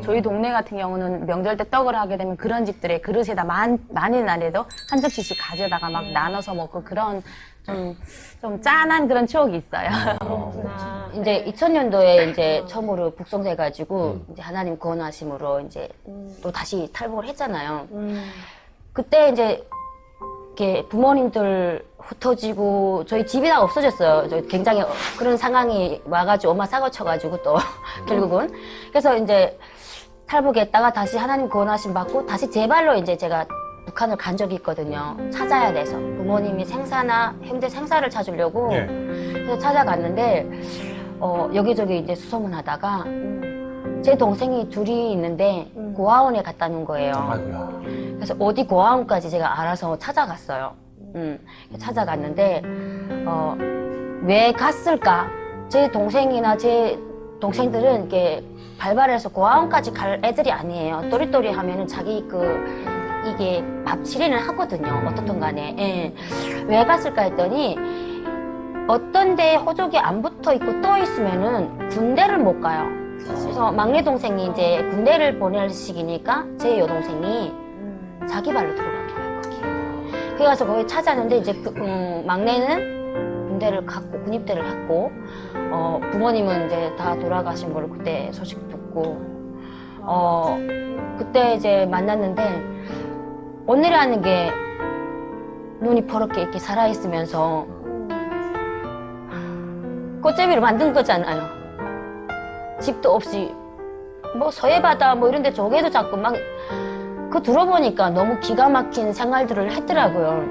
저희 동네 같은 경우는 명절 때 떡을 하게 되면 그런 집들의 그릇에다 많이 나래도 한 접시씩 가져다가 막 나눠서 먹고 그런 좀 짠한 그런 추억이 있어요. 이제 2000년도에 이제 처음으로 북송돼가지고 이제 하나님 구원하심으로 이제 또 다시 탈북을 했잖아요. 그때 이제 이렇게 부모님들 흩어지고 저희 집이 다 없어졌어요. 저 굉장히 그런 상황이 와가지고 엄마 사고 쳐가지고 또 결국은 그래서 이제 탈북했다가 다시 하나님 구원하심 받고 다시 제 발로 이제 제가 북한을 간 적이 있거든요. 찾아야 돼서 부모님이 생사나 형제 생사를 찾으려고 그래서 찾아갔는데 여기저기 이제 수소문하다가 제 동생이 둘이 있는데 고아원에 갔다 놓은 거예요. 아이고야. 그래서 어디 고아원까지 제가 알아서 찾아갔어요. 찾아갔는데 왜 갔을까? 제 동생이나 제 동생들은 이렇게 발발해서 고아원까지 갈 애들이 아니에요. 또리또리 하면은 자기 이게 밥 치레는 하거든요. 어떻든 간에. 예. 왜 갔을까 했더니 어떤 데에 호족이 안 붙어 있고 떠 있으면은 군대를 못 가요. 그래서 막내 동생이 이제 군대를 보낼 시기니까 제 여동생이 자기 발로 들어간 거예요, 거기. 그래서 거기 찾았는데 이제 막내는 군대를 갔고 군입대를 했고 부모님은 이제 다 돌아가신 걸로 그때 소식 듣고 그때 이제 만났는데 오늘이라는 게 눈이 버럭게 이렇게 살아있으면서 꽃제비로 만든 거잖아요. 집도 없이 뭐 서해바다 뭐 이런 데 조개도 잡고 막 그거 들어보니까 너무 기가 막힌 생활들을 했더라고요.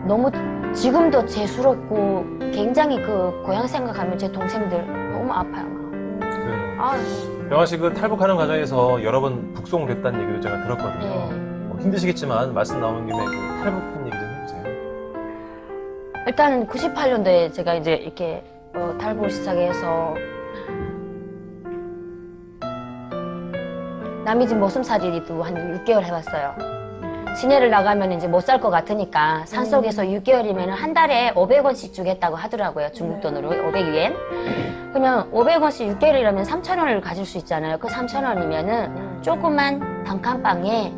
너무 지금도 재수롭고 굉장히 그 고향 생각하면 제 동생들 너무 아파요. 명아 씨 그 탈북하는 과정에서 여러 번 북송됐다는 얘기도 제가 들었거든요. 예. 뭐 힘드시겠지만 말씀 나오는 김에 그 탈북한 얘기 좀 해주세요. 일단은 98년도에 제가 이제 이렇게 탈북을 시작해서 남의 집 모슴살이도 한 6개월 해봤어요. 시내를 나가면 이제 못 살 것 같으니까 산속에서 6개월이면 한 달에 500원씩 주겠다고 하더라고요. 중국 돈으로 500위엔. 그러면 500원씩 6개월이라면 3,000원을 가질 수 있잖아요. 그 3,000원이면은 조그만 단칸방에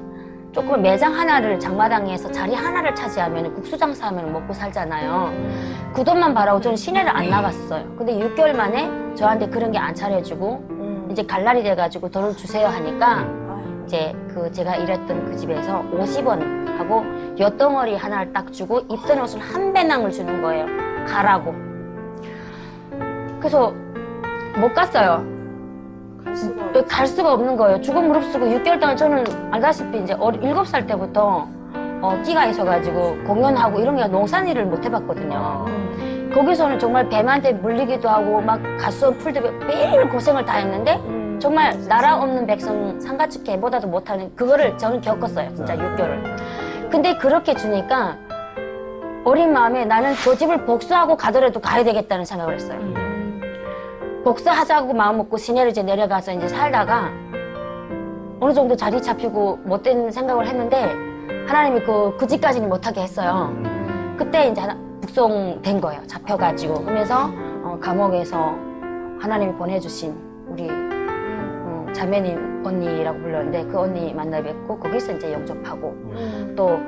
조그만 매장 하나를 장마당에서 자리 하나를 차지하면 국수 장사하면 먹고 살잖아요. 그 돈만 바라고 저는 시내를 안 나갔어요. 근데 6개월 만에 저한테 그런 게 안 차려주고 이제 갈날이 돼가지고 돈을 주세요 하니까 이제 제가 일했던 그 집에서 50원 하고 엿덩어리 하나를 딱 주고 입던 옷을 한 배낭을 주는 거예요. 가라고. 그래서 못 갔어요. 갈 수가 없는 거예요. 죽음 무릅쓰고 6개월 동안 저는 알다시피 이제 7살 때부터 끼가 있어가지고 공연하고 이런 게 농산일을 못 해봤거든요. 거기서는 정말 뱀한테 물리기도 하고 막 가수원 풀도 매일 고생을 다 했는데 정말 나라 없는 백성 상가집 개보다도 못하는 그거를 저는 겪었어요. 진짜 6개월을. 근데 그렇게 주니까 어린 마음에 나는 저 집을 복수하고 가더라도 가야 되겠다는 생각을 했어요. 복수하자고 마음 먹고 시내를 이제 내려가서 이제 살다가 어느 정도 자리 잡히고 못된 생각을 했는데 하나님이 그 집까지는 못하게 했어요. 그때 이제 북송된 거예요. 잡혀가지고. 그러면서 감옥에서 하나님이 보내주신 우리 자매님 언니라고 불렀는데 그 언니 만나 뵙고 거기서 이제 영접하고 또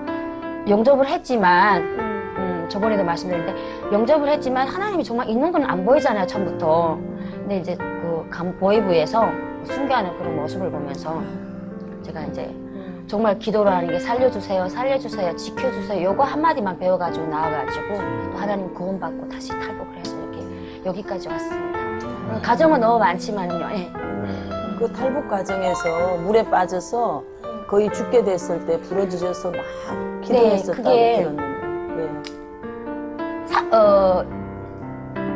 영접을 했지만 저번에도 말씀드렸는데 영접을 했지만 하나님이 정말 있는 건 안 보이잖아요. 처음부터. 근데 이제 그 보이부에서 순교하는 그런 모습을 보면서 제가 이제 정말 기도를 하는 게 살려주세요, 살려주세요, 지켜주세요. 요거 한마디만 배워가지고 나와가지고 또 하나님 구원받고 다시 탈북을 해서 이렇게 여기까지 왔습니다. 가정은 너무 많지만요. 예. 그 탈북 과정에서 물에 빠져서 거의 죽게 됐을 때 부러지셔서 막 기도했었다고 들었는데.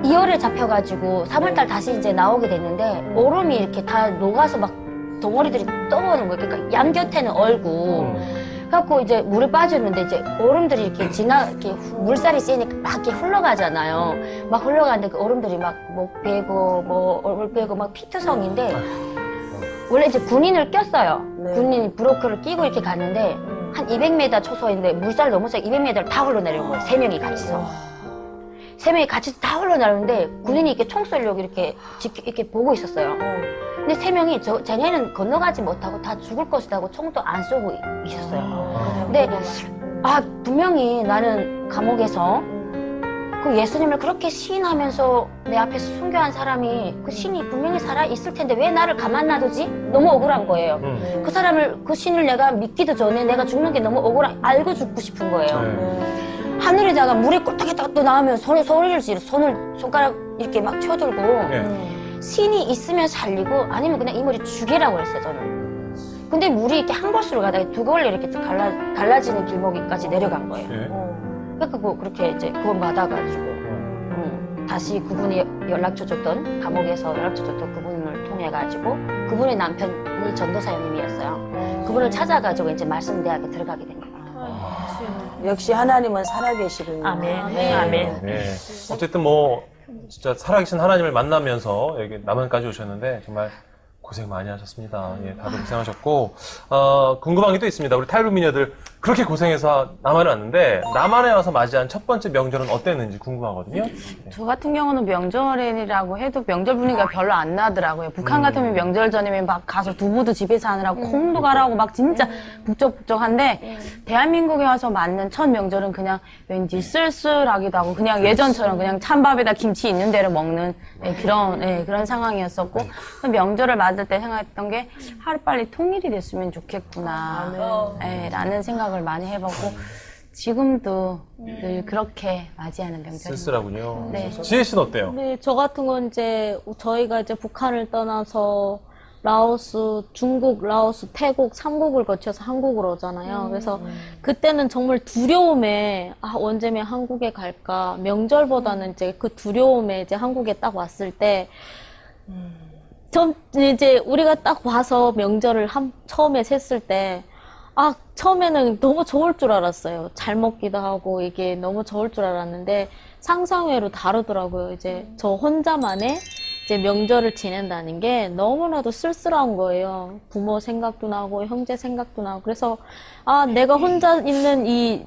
2월에 잡혀가지고 3월달 다시 이제 나오게 됐는데 얼음이 이렇게 다 녹아서 막 덩어리들이 떠오르는 거예요. 그러니까 양 곁에는 얼고 그래갖고 이제 물에 빠졌는데 이제 얼음들이 이렇게 이렇게 물살이 세니까 막 이렇게 흘러가잖아요. 막 흘러가는데 그 얼음들이 막 목 베고 뭐 얼굴 베고 막 피투성인데 원래 이제 군인을 꼈어요. 네. 군인 브로커를 끼고 이렇게 갔는데 한 200m 초소인데 물살 너무 세 200m를 다 흘러내려온 거예요. 3명이 같이서. 세 명이 같이 다 흘러나오는데 군인이 이렇게 총 쏘려고 이렇게 이렇게 보고 있었어요. 근데 세 명이 쟤네는 건너가지 못하고 다 죽을 것이다 하고 총도 안 쏘고 있었어요. 근데 분명히 나는 감옥에서 그 예수님을 그렇게 시인하면서 내 앞에서 순교한 사람이 그 신이 분명히 살아 있을 텐데 왜 나를 가만 놔두지? 너무 억울한 거예요. 그 사람을 그 신을 내가 믿기도 전에 내가 죽는 게 너무 알고 죽고 싶은 거예요. 하늘에다가 물에 꿀떡했다가 또 나오면 소리를 지르 손가락 이렇게 막 쳐들고 신이 있으면 살리고 아니면 그냥 이 머리 죽이라고 했어요 저는. 근데 물이 이렇게 한 곳으로 가다가 두 걸로 이렇게 갈라지는 길목까지 내려간 거예요. 그러니까 그렇게 이제 구원 받아가지고 다시 그분이 연락처 줬던 감옥에서 연락처 줬던 그분을 통해 가지고 그분의 남편이 전도사님이었어요. 그분을 찾아가지고 이제 말씀대학에 들어가게 된 거예요. 역시 하나님은 살아계시군요. 아멘. 아멘. 네. 어쨌든 뭐 진짜 살아계신 하나님을 만나면서 여기 남한까지 오셨는데 정말 고생 많이 하셨습니다. 예, 다들 고생하셨고 궁금한 게 또 있습니다. 우리 탈북 미녀들 그렇게 고생해서 남한에 왔는데 남한에 와서 맞이한 첫 번째 명절은 어땠는지 궁금하거든요. 저 같은 경우는 명절이라고 해도 명절 분위기가 별로 안 나더라고요. 북한 같으면 명절 전이면 막 가서 두부도 집에서 하느라고 콩도 가라고 막 진짜 북적북적한데 대한민국에 와서 맞는 첫 명절은 그냥 왠지 쓸쓸하기도 하고 그냥 예전처럼 그냥 찬밥에다 김치 있는 대로 먹는 그런 상황이었었고 명절을 맞을 때 생각했던 게 하루빨리 통일이 됐으면 좋겠구나 라는 생각을 많이 해보고 지금도 늘 그렇게 맞이하는 명절입니다. 쓸쓸하군요. 네. 지혜 씨는 어때요? 네, 저 같은 건 이제 저희가 이제 북한을 떠나서 라오스, 중국, 라오스, 태국, 삼국을 거쳐서 한국으로 오잖아요. 그래서 그때는 정말 두려움에 언제면 한국에 갈까 명절보다는 이제 그 두려움에 이제 한국에 딱 왔을 때 이제 우리가 딱 와서 명절을 처음에 셌을 때 처음에는 너무 좋을 줄 알았어요. 잘 먹기도 하고 이게 너무 좋을 줄 알았는데 상상외로 다르더라고요. 이제 저 혼자만의 이제 명절을 지낸다는 게 너무나도 쓸쓸한 거예요. 부모 생각도 나고 형제 생각도 나고 그래서 내가 혼자 있는 이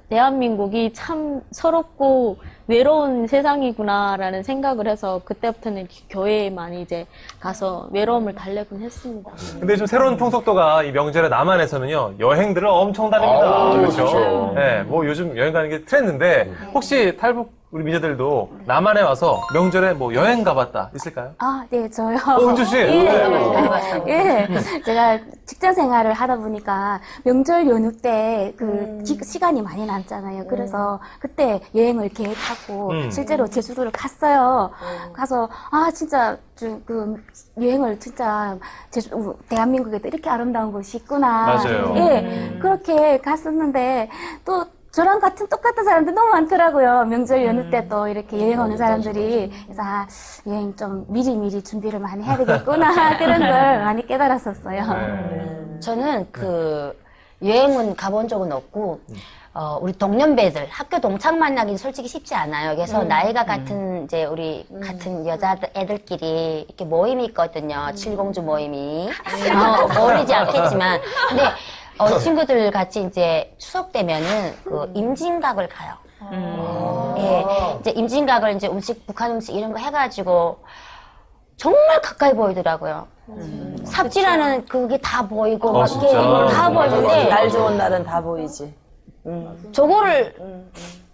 대한민국이 참 서럽고 외로운 세상이구나라는 생각을 해서 그때부터는 교회에 많이 이제 가서 외로움을 달래곤 했습니다. 근데 좀 새로운 풍속도가 이 명절에 남한에서는요 여행들을 엄청 다닙니다. 그렇죠. 네, 뭐 요즘 여행 가는 게 트렌드인데 혹시 탈북 우리 미녀들도 남한에 와서 명절에 뭐 여행 가봤다 있을까요? 네, 저요. 은주 씨. 예, 제가 직장 생활을 하다 보니까 명절 연휴 때 시간이 많이 남잖아요. 그래서 그때 여행을 계획하고 실제로 제주도를 갔어요. 가서 진짜 여행을 진짜 대한민국에도 이렇게 아름다운 곳이 있구나. 맞아요. 예, 그렇게 갔었는데 또 저랑 똑같은 사람들 너무 많더라고요. 명절 연휴 때 또 이렇게 여행 오는 사람들이. 그래서 여행 좀 미리미리 준비를 많이 해야 되겠구나. 그런 걸 많이 깨달았었어요. 저는 여행은 가본 적은 없고 우리 동년배들 학교 동창 만나기는 솔직히 쉽지 않아요. 그래서 나이가 같은 이제 우리 같은 여자 애들끼리 이렇게 모임이 있거든요. 칠공주 모임이 어울리지 않겠지만 근데 친구들 같이 이제 추석 되면은 임진각을 가요. 예, 이제 임진각을 이제 북한 음식 이런 거 해가지고 정말 가까이 보이더라고요. 삽질하는 그게 다 보이고 막 이렇게 다 보이는데 날 좋은 날은 다 보이지. 저거를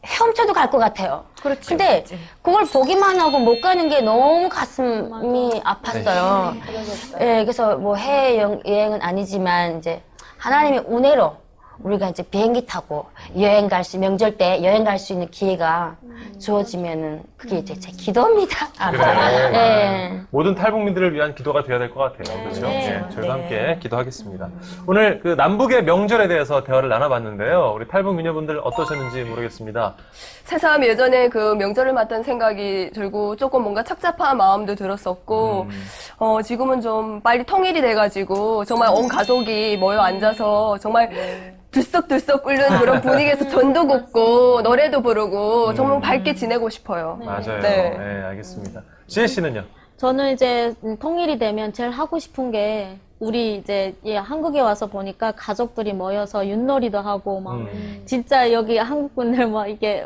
헤엄쳐도 갈 것 같아요. 근데 그걸 보기만 하고 못 가는 게 너무 가슴이 아팠어요. 예, 그래서 뭐 해외 여행은 아니지만 이제 하나님의 은혜로 우리가 이제 비행기 타고 명절 때 여행 갈 수 있는 기회가 주어지면은 그게 이제 제 기도입니다. 네. 모든 탈북민들을 위한 기도가 되어야 될 것 같아요. 그렇죠? 네. 저희가 함께 기도하겠습니다. 오늘 남북의 명절에 대해서 대화를 나눠봤는데요. 우리 탈북 미녀분들 어떠셨는지 모르겠습니다. 새삼 예전에 명절을 맞던 생각이 들고 조금 뭔가 착잡한 마음도 들었었고 지금은 좀 빨리 통일이 돼가지고 정말 온 가족이 모여 앉아서 정말 들썩들썩 끓는 그런 분위기에서 전도 굽고 노래도 부르고 정말 밝게 지내고 싶어요. 맞아요. 네. 네, 알겠습니다. 지혜 씨는요? 저는 이제 통일이 되면 제일 하고 싶은 게 우리 이제 한국에 와서 보니까 가족들이 모여서 윷놀이도 하고 막 진짜 여기 한국 분들 막 이게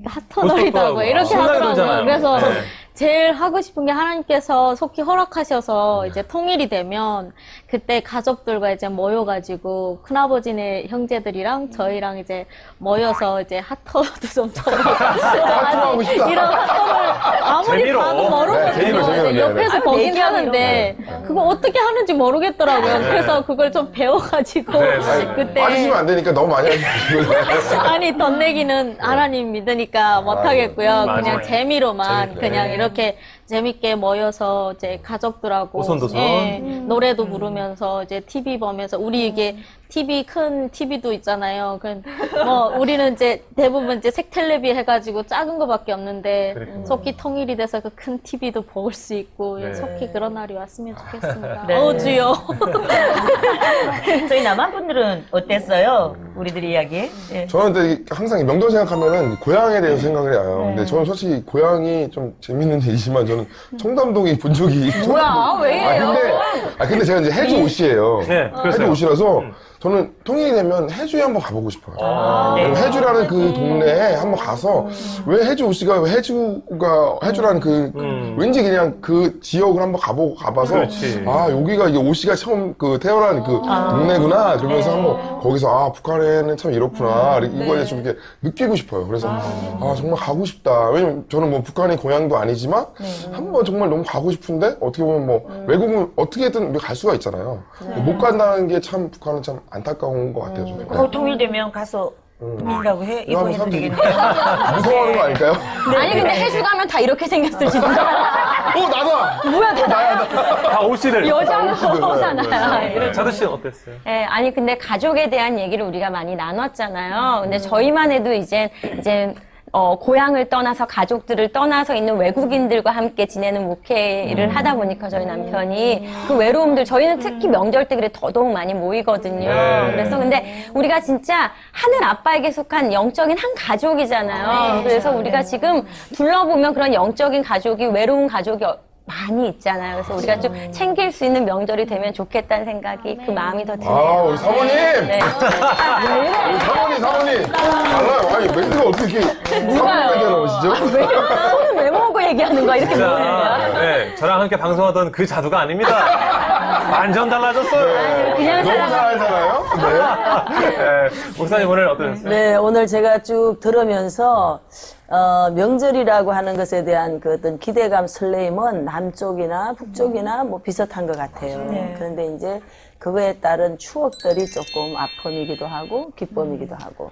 핫터놀이도 하고 이렇게 신나게 하더라고요. 놀잖아요. 그래서 네. 제일 하고 싶은 게 하나님께서 속히 허락하셔서 이제 통일이 되면 그때 가족들과 이제 모여가지고 큰아버지네 형제들이랑 저희랑 이제 모여서 이제 핫터도 좀 핫터하고 싶다. 이런 핫터를 아무리 재미로. 봐도 네, 모르거든요. 재미로, 이제 재미로. 옆에서 보긴 하는데 그거 어떻게 하는지 모르겠더라고요. 그래서 그걸 좀 배워가지고 네, 네. 그때 빠지시면 안 되니까 너무 많이 하시고. 아니 돈 내기는 하나님 믿으니까 못하겠고요. 맞아요. 그냥 재미로만 재밌게. 그냥 이렇게 재밌게 모여서 이제 가족들하고 오손도손. 노래도 부르면서 이제 TV 보면서 우리 이게 TV 큰 TV도 있잖아요. 뭐 우리는 이제 대부분 이제 색 텔레비 해가지고 작은 거밖에 없는데 그렇구나. 속히 통일이 돼서 그 큰 TV도 볼 수 있고 네. 속히 그런 날이 왔으면 좋겠습니다. 네. 주여. 저희 남한 분들은 어땠어요? 우리들 이야기. 예. 저는 근데 항상 명절 생각하면은 고향에 대해서 생각을 해요. 근데 저는 솔직히 고향이 좀 재밌는 일이지만 저는 청담동에 본 적이. 뭐야, 왜 이래요? 근데 제가 이제 해주 옷이에요. 네, 그랬어요. 해주 옷이라서 저는 통일이 되면 해주에 한번 가보고 싶어요. 네. 왜냐면 해주라는 그 동네에 한번 가서 왜 해주 옷이가 왜 해주라는 그 왠지 그냥 그 지역을 한번 가봐서 그렇지. 아 여기가 이게 옷이가 처음 그 태어난 그 동네구나 그러면서 한번 거기서 아 북한에는 참 이렇구나 이거에 좀 이렇게 느끼고 싶어요. 그래서 아 정말 가고 싶다. 왜냐면 저는 뭐 북한이 고향도 아니지만 한번 정말 너무 가고 싶은데 어떻게 보면 뭐 외국은 어떻게든 갈 수가 있잖아요. 못 간다는 게 참 북한은 참 안타까운 것 같아요. 저는. 통일되면 가서 민다고 해? 이거 한번 해도 사람들이 되겠네요. 무서워하는 거 아닐까요? 아니 근데 해주 가면 다 이렇게 생겼을 진짜. 나다! 뭐야, 나야. 다 옷이들. 여자잖아요. 자두 씨는 어땠어요? 네, 아니 근데 가족에 대한 얘기를 우리가 많이 나눴잖아요. 근데 저희만 해도 이제 고향을 떠나서 가족들을 떠나서 있는 외국인들과 함께 지내는 목회를 하다 보니까 저희 남편이 그 외로움들 저희는 특히 명절 때 그래 더더욱 많이 모이거든요. 네. 그래서 근데 우리가 진짜 하늘 아빠에게 속한 영적인 한 가족이잖아요. 그래서 우리가 지금 둘러보면 그런 영적인 가족이 외로운 가족이 많이 있잖아요. 그래서 우리가 좀 챙길 수 있는 명절이 되면 좋겠다는 생각이 그 마음이 더 드네요. 아, 우리 사모님! 네. 우리 사모님! 달라요. 아니, 멘트가 어떻게 사모님 멘트가 나오시죠? 손을 왜 모으고 얘기하는 거야? 이렇게 모으는 거야? 네, 저랑 함께 방송하던 그 자두가 아닙니다. 완전 달라졌어요. 그냥 너무 잘 알잖아요? 네. 목사님 오늘 어떠셨어요? 네, 오늘 제가 쭉 들으면서 명절이라고 하는 것에 대한 그 어떤 기대감, 설레임은 남쪽이나 북쪽이나 뭐 비슷한 것 같아요. 그런데 이제 그거에 따른 추억들이 조금 아픔이기도 하고 기쁨이기도 하고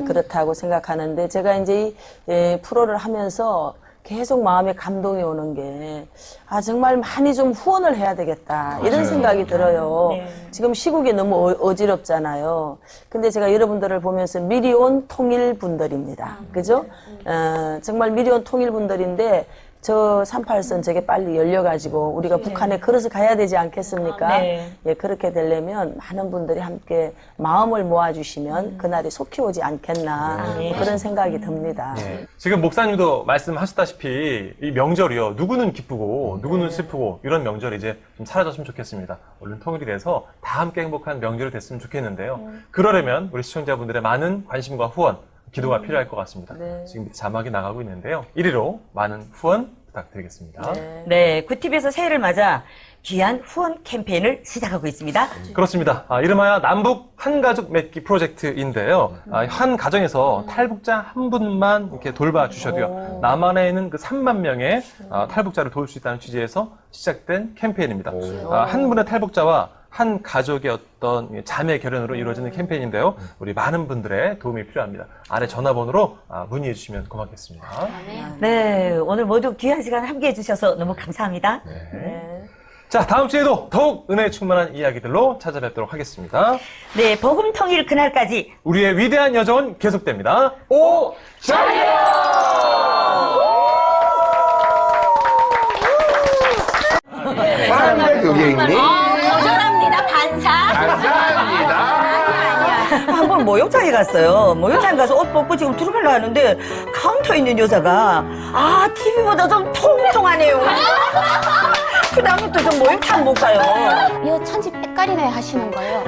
그렇다고 생각하는데 제가 이제 이 프로를 하면서 계속 마음에 감동이 오는 게, 아, 정말 많이 좀 후원을 해야 되겠다. 이런 생각이 들어요. 지금 시국이 너무 어지럽잖아요. 근데 제가 여러분들을 보면서 미리 온 통일분들입니다. 그죠? 정말 미리 온 통일분들인데, 저 38선 저게 빨리 열려가지고 우리가 북한에 걸어서 가야 되지 않겠습니까? 예, 그렇게 되려면 많은 분들이 함께 마음을 모아주시면 그날이 속히 오지 않겠나 그런 생각이 듭니다. 네. 지금 목사님도 말씀하셨다시피 이 명절이요. 누구는 기쁘고 누구는 슬프고 이런 명절이 이제 좀 사라졌으면 좋겠습니다. 얼른 통일이 돼서 다 함께 행복한 명절이 됐으면 좋겠는데요. 그러려면 우리 시청자분들의 많은 관심과 후원, 기도가 필요할 것 같습니다. 지금 자막이 나가고 있는데요. 1위로 많은 후원 부탁드리겠습니다. 네, 구TV에서 새해를 맞아 귀한 후원 캠페인을 시작하고 있습니다. 그렇습니다. 이름하여 남북 한가족 맺기 프로젝트인데요. 한 가정에서 탈북자 한 분만 이렇게 돌봐주셔도요. 남한에 있는 그 3만 명의 탈북자를 도울 수 있다는 취지에서 시작된 캠페인입니다. 한 분의 탈북자와 한 가족의 어떤 자매 결연으로 이루어지는 캠페인인데요. 우리 많은 분들의 도움이 필요합니다. 아래 전화번호로 문의해 주시면 고맙겠습니다. 네, 오늘 모두 귀한 시간 함께 해주셔서 너무 감사합니다. 자, 다음 주에도 더욱 은혜 충만한 이야기들로 찾아뵙도록 하겠습니다. 네, 복음 통일 그날까지 우리의 위대한 여정은 계속됩니다. 오! 사랑의 고객님. 거절합니다, 반사. 감사합니다. 한번 목욕탕에 갔어요. 목욕탕 가서 옷 벗고 지금 들어가려 하는데 카운터에 있는 여자가 TV보다 좀 통통하네요. 그 다음부터 좀 목욕탕 못 가요. 헷갈리네 하시는 거예요.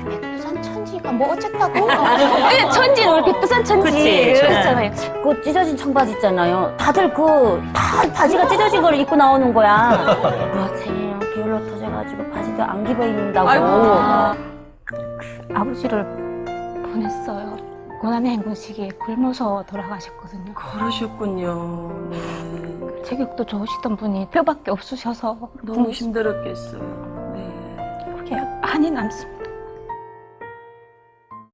백두산 천지가 뭐 어쨌다고? 네, 천지는 왜 백두산 천지 그치. 그러잖아요. 그 찢어진 청바지 있잖아요. 다들 다 바지가 찢어진 걸 입고 나오는 거야. 여학생이랑 기울러 터져가지고 바지도 안 입어 입는다고. 아버지를 보냈어요. 고난의 행군 시기에 굶어서 돌아가셨거든요. 그러셨군요. 네. 체격도 좋으시던 분이 뼈밖에 없으셔서 너무 힘들었겠어요. 네. 그게 한이 남습니다.